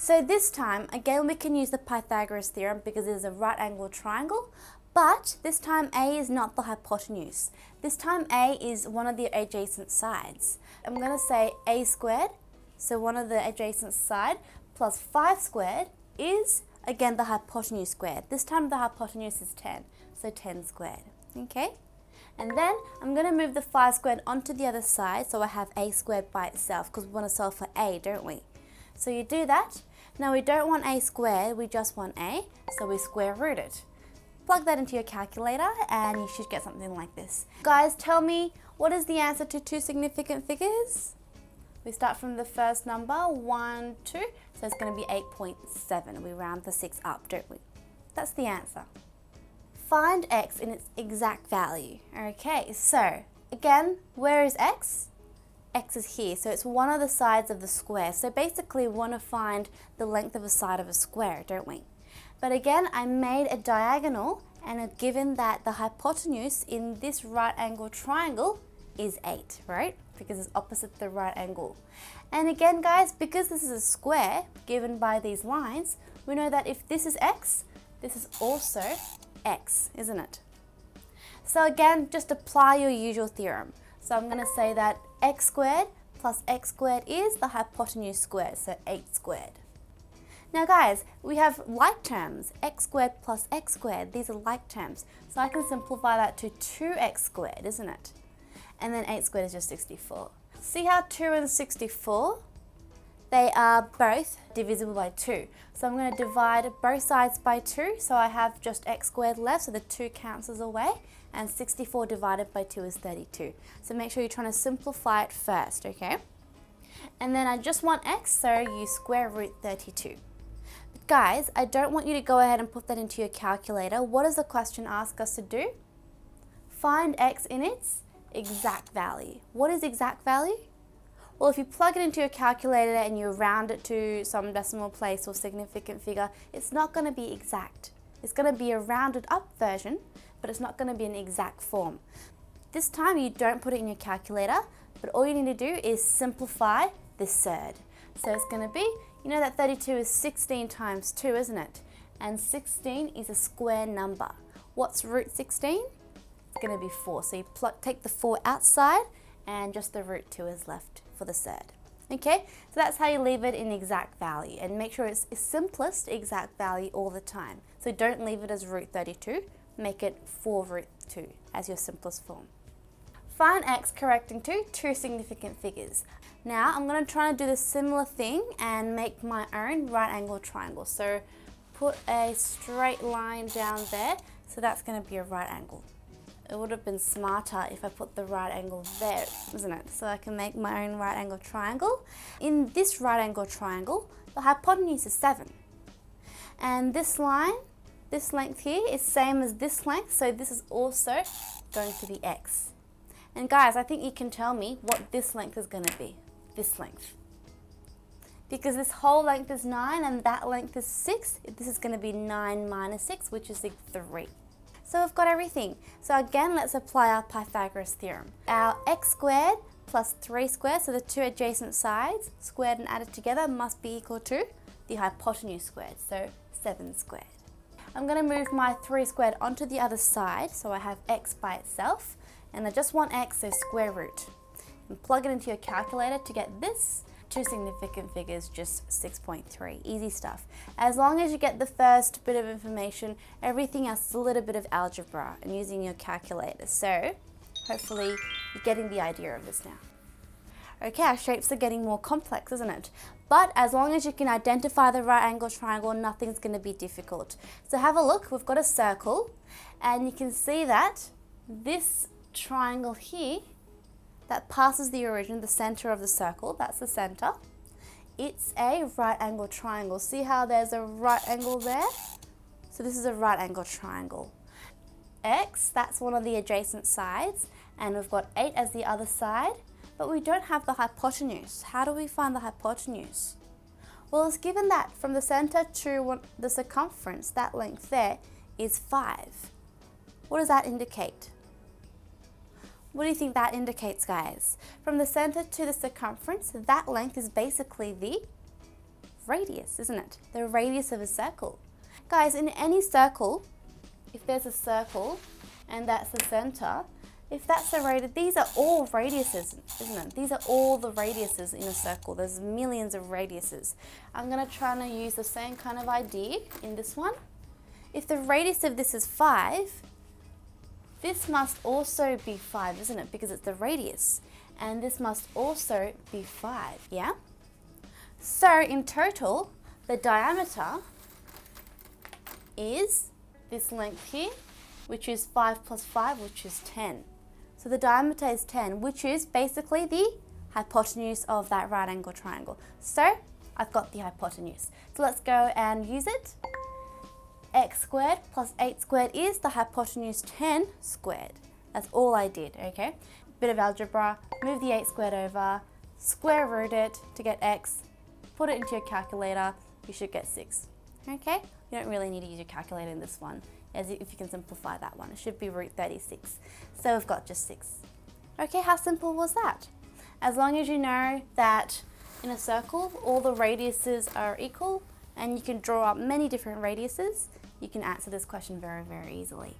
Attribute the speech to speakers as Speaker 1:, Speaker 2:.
Speaker 1: So this time, again, we can use the Pythagoras theorem because it is a right angled triangle, but this time A is not the hypotenuse. This time A is one of the adjacent sides. I'm going to say A squared, so one of the adjacent side, plus 5 squared is, again, the hypotenuse squared. This time the hypotenuse is 10, so 10 squared, okay? And then I'm going to move the 5 squared onto the other side, so I have A squared by itself, because we want to solve for A, don't we? So you do that. Now we don't want A squared, we just want A, so we square root it. Plug that into your calculator and you should get something like this. Guys, tell me, what is the answer to two significant figures? We start from the first number, 1, 2, so it's going to be 8.7. We round the 6 up, don't we? That's the answer. Find x in its exact value. Okay, so again, where is x? X is here, so it's one of the sides of the square. So basically we want to find the length of a side of a square, don't we? But again, I made a diagonal and I've given that the hypotenuse in this right angle triangle is 8, right? Because it's opposite the right angle. And again, guys, because this is a square given by these lines, we know that if this is x, this is also x, isn't it? So again, just apply your usual theorem. So I'm going to say that x squared plus x squared is the hypotenuse squared, so 8 squared. Now guys, we have like terms, x squared plus x squared, these are like terms. So I can simplify that to 2x squared, isn't it? And then 8 squared is just 64. See how 2 and 64? They are both divisible by 2. So I'm going to divide both sides by 2, so I have just x squared left, so the 2 cancels away. And 64 divided by 2 is 32. So make sure you're trying to simplify it first, okay? And then I just want x, so you square root 32. But guys, I don't want you to go ahead and put that into your calculator. What does the question ask us to do? Find x in its exact value. What is exact value? Well, if you plug it into your calculator and you round it to some decimal place or significant figure, it's not going to be exact. It's going to be a rounded up version, but it's not going to be an exact form. This time you don't put it in your calculator, but all you need to do is simplify this third. So it's going to be, you know that 32 is 16 times 2, isn't it? And 16 is a square number. What's root 16? It's going to be 4. So you take the 4 outside and just the root 2 is left for the third. Okay, so that's how you leave it in exact value, and make sure it's simplest exact value all the time. So don't leave it as root 32, make it 4 root 2 as your simplest form. Find x correcting to two significant figures. Now I'm going to try to do the similar thing and make my own right angle triangle. So put a straight line down there, so that's going to be a right angle. It would have been smarter if I put the right angle there, isn't it? So I can make my own right angle triangle. In this right angle triangle, the hypotenuse is 7. And this line, this length here is same as this length, so this is also going to be x. And guys, I think you can tell me what this length is going to be, this length. Because this whole length is 9 and that length is 6, this is going to be 9 minus 6, which is 3. So we've got everything. So again, let's apply our Pythagoras theorem. Our x squared plus 3 squared, so the two adjacent sides squared and added together must be equal to the hypotenuse squared, so 7 squared. I'm going to move my 3 squared onto the other side, so I have x by itself, and I just want x, so square root. And plug it into your calculator to get this. Two significant figures, just 6.3. Easy stuff. As long as you get the first bit of information, everything else is a little bit of algebra and using your calculator. So hopefully you're getting the idea of this now. Okay, our shapes are getting more complex, isn't it? But as long as you can identify the right angle triangle, nothing's going to be difficult. So have a look. We've got a circle, and you can see that this triangle here that passes the origin, the center of the circle, that's the center. It's a right angle triangle. See how there's a right angle there? So this is a right angle triangle. X, that's one of the adjacent sides, and we've got 8 as the other side, but we don't have the hypotenuse. How do we find the hypotenuse? Well, it's given that from the center to the circumference, that length there is 5. What does that indicate? What do you think that indicates, guys? From the center to the circumference, that length is basically the radius, isn't it? The radius of a circle. Guys, in any circle, if there's a circle and that's the center, if that's the radius, these are all radiuses, isn't it? These are all the radiuses in a circle. There's millions of radiuses. I'm going to try and use the same kind of idea in this one. If the radius of this is 5, this must also be 5, isn't it? Because it's the radius. And this must also be 5, yeah? So in total, the diameter is this length here, which is 5 plus 5, which is 10. So the diameter is 10, which is basically the hypotenuse of that right angle triangle. So I've got the hypotenuse. So let's go and use it. X squared plus 8 squared is the hypotenuse 10 squared. That's all I did, okay? Bit of algebra, move the 8 squared over, square root it to get x, put it into your calculator, you should get 6, okay? You don't really need to use your calculator in this one, as if you can simplify that one. It should be root 36. So we've got just 6. Okay, how simple was that? As long as you know that in a circle, all the radiuses are equal, and you can draw up many different radiuses, you can answer this question very, very easily.